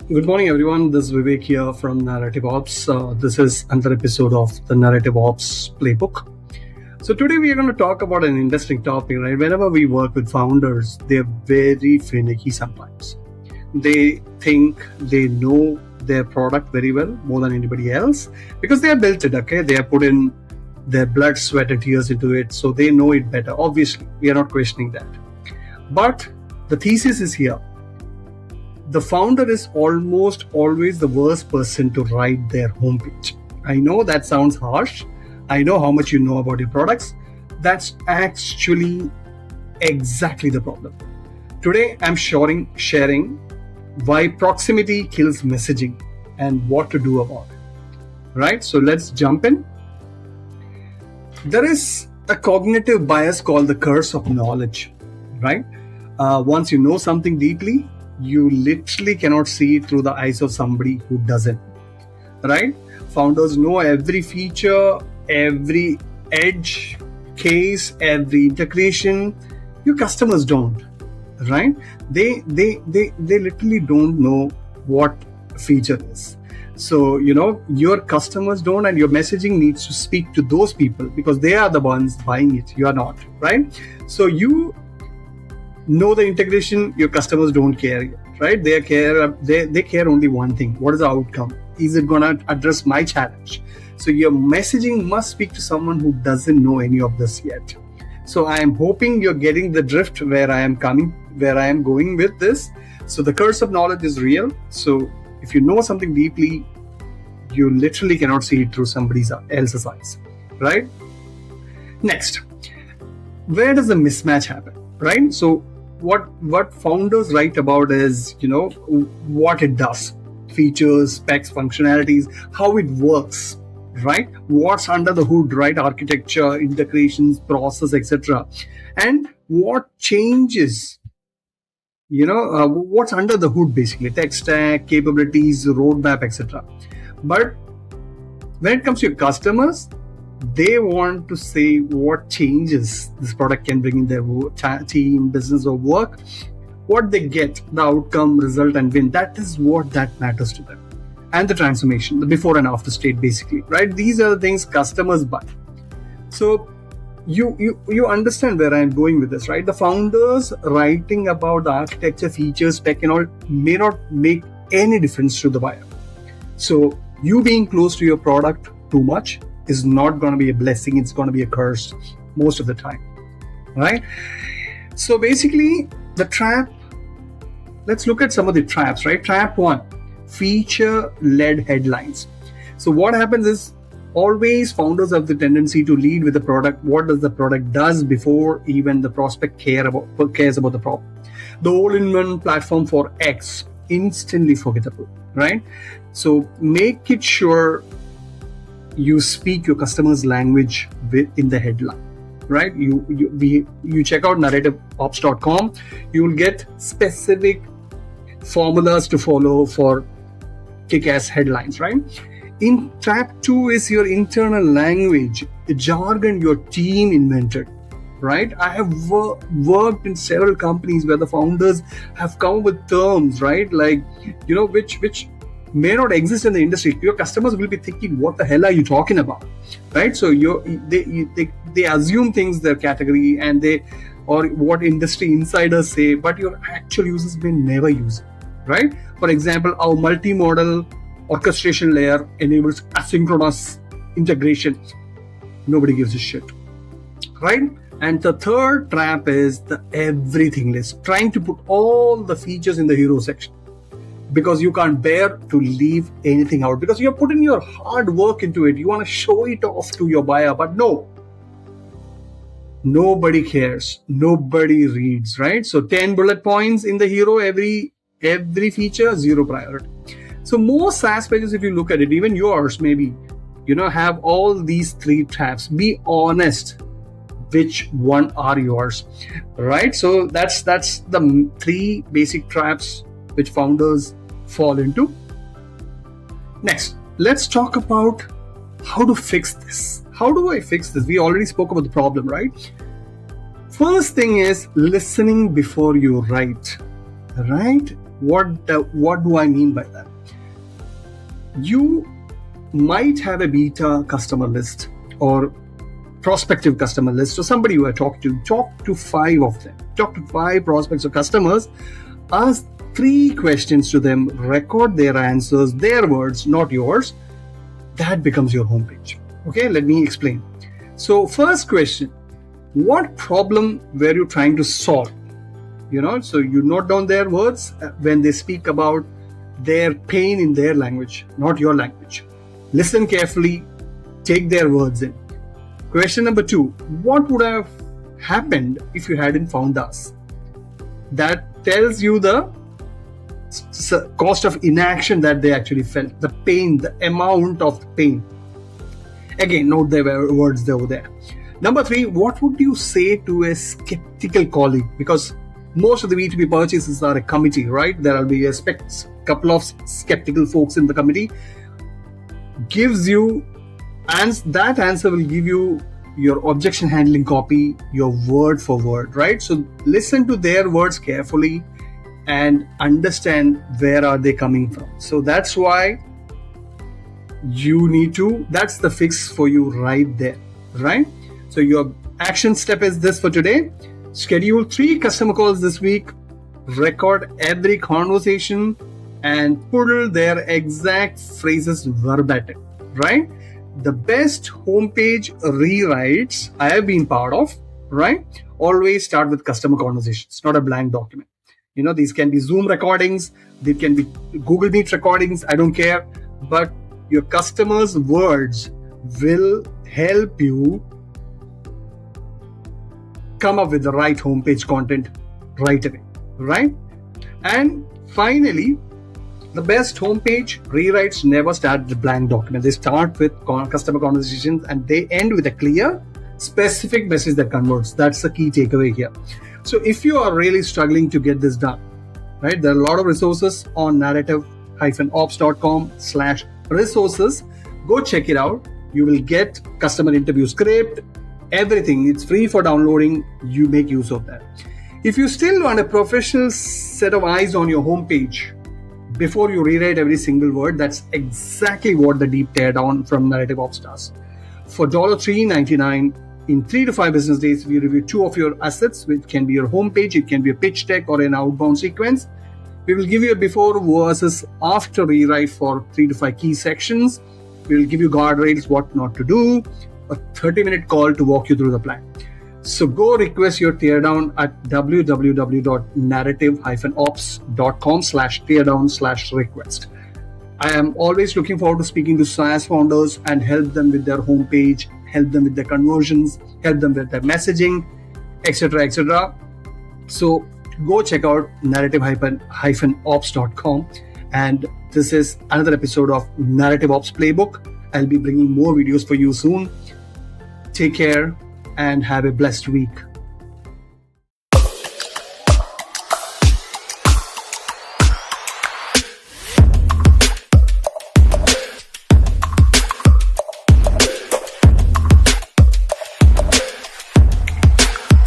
Good morning, everyone. This is Vivek here from Narrative Ops. This is another episode of the Narrative Ops Playbook. So today we are going to talk about an interesting topic, right? Whenever we work with founders, they're very finicky sometimes. They think they know their product very well, more than anybody else, because they have built it, okay? They have put in their blood, sweat, and tears into it, so they know it better. Obviously, we are not questioning that. But the thesis is here. The founder is almost always the worst person to write their homepage. I know that sounds harsh. I know how much you know about your products. That's actually exactly the problem. Today, I'm sharing why proximity kills messaging and what to do about it. Right? So let's jump in. There is a cognitive bias called the curse of knowledge. Right? Once you know something deeply, you literally cannot see it through the eyes of somebody who doesn't, right? Founders know every feature, every edge case, every integration. Your customers don't, right? They literally don't know what feature is. So, your customers don't, and your messaging needs to speak to those people because they are the ones buying it. You are not, right? So you know the integration, your customers don't care yet, right? They care only one thing. What is the outcome? Is it going to address my challenge? So your messaging must speak to someone who doesn't know any of this yet. So I am hoping you're getting the drift where I am going with this. So the curse of knowledge is real. So if you know something deeply, you literally cannot see it through somebody else's eyes, right? Next, where does the mismatch happen, right? So what founders write about is, what it does, features, specs, functionalities, how it works, right? What's under the hood, right? Architecture, integrations, process, etc. And what changes, what's under the hood, basically, tech stack, capabilities, roadmap, etc. But when it comes to your customers, they want to say what changes this product can bring in their team, business, or work. What they get, the outcome, result, and win. That is what that matters to them. And the transformation, the before and after state, basically, right? These are the things customers buy. So you understand where I'm going with this, right? The founders writing about the architecture, features, spec, and all may not make any difference to the buyer. So you being close to your product too much is not going to be a blessing. It's going to be a curse most of the time, right? So basically, the trap, let's look at some of the traps, right? Trap 1, feature-led headlines. So what happens is, always founders have the tendency to lead with the product. What does the product does before even the prospect cares about the problem. The all-in-one platform for X, instantly forgettable, right? So make it sure you speak your customer's language in the headline, right? You check out narrativeops.com. You will get specific formulas to follow for kick-ass headlines, right? In trap 2 is your internal language, the jargon your team invented, right? I have worked in several companies where the founders have come up with terms, right? Like, which may not exist in the industry. Your customers will be thinking, what the hell are you talking about, right? So they assume things, their category, and or what industry insiders say, but your actual users may never use it, right? For example, our multi-modal orchestration layer enables asynchronous integration. Nobody gives a shit, right? And the third trap is the everything list, trying to put all the features in the hero section, because you can't bear to leave anything out, because you're putting your hard work into it. You want to show it off to your buyer, but no, nobody cares, nobody reads, right? So 10 bullet points in the hero, every feature, 0 priority. So most SaaS pages, if you look at it, even yours maybe, have all these 3 traps. Be honest, which one are yours, right? So that's the 3 basic traps which founders fall into. Next, let's talk about how to fix this. How do I fix this? We already spoke about the problem, right? First thing is listening before you write, right? What do I mean by that? You might have a beta customer list or prospective customer list, or somebody you are talking to. Talk to 5 of them. Talk to 5 prospects or customers. Ask 3 questions to them. Record their answers, their words, not yours. That becomes your homepage. Okay, let me explain. So first question, what problem were you trying to solve? So you note down their words when they speak about their pain in their language, not your language. Listen carefully, take their words in. Question number 2, what would have happened if you hadn't found us? That tells you the cost of inaction that they actually felt, the pain, the amount of the pain. Again, note their words over there. Number 3, what would you say to a skeptical colleague? Because most of the B2B purchases are a committee, right? There will be a couple of skeptical folks in the committee. Gives you, and that answer will give you your objection handling copy, your word for word, right? So listen to their words carefully and understand where are they coming from. So that's why that's the fix for you right there, right? So your action step is this for today. Schedule 3 customer calls this week, record every conversation and put their exact phrases verbatim, right? The best homepage rewrites I have been part of, right? Always start with customer conversations, not a blank document. These can be Zoom recordings, they can be Google Meet recordings, I don't care. But your customers' words will help you come up with the right homepage content right away, right? And finally, the best homepage rewrites never start with a blank document. They start with customer conversations and they end with a clear, specific message that converts. That's the key takeaway here. So if you are really struggling to get this done, right, there are a lot of resources on narrative-ops.com/resources. Go check it out. You will get customer interview script, everything. It's free for downloading. You make use of that. If you still want a professional set of eyes on your homepage before you rewrite every single word, that's exactly what the deep teardown from Narrative Ops does. For $3.99 in 3 to 5 business days, we review 2 of your assets, which can be your homepage, it can be a pitch deck or an outbound sequence. We will give you a before versus after rewrite for 3 to 5 key sections. We will give you guardrails, what not to do, a 30-minute call to walk you through the plan. So go request your teardown at www.narrative-ops.com/teardown/request. I am always looking forward to speaking to SaaS founders and help them with their homepage, help them with their conversions, help them with their messaging, etc., etc. So go check out narrative-ops.com. And this is another episode of Narrative Ops Playbook. I'll be bringing more videos for you soon. Take care and have a blessed week.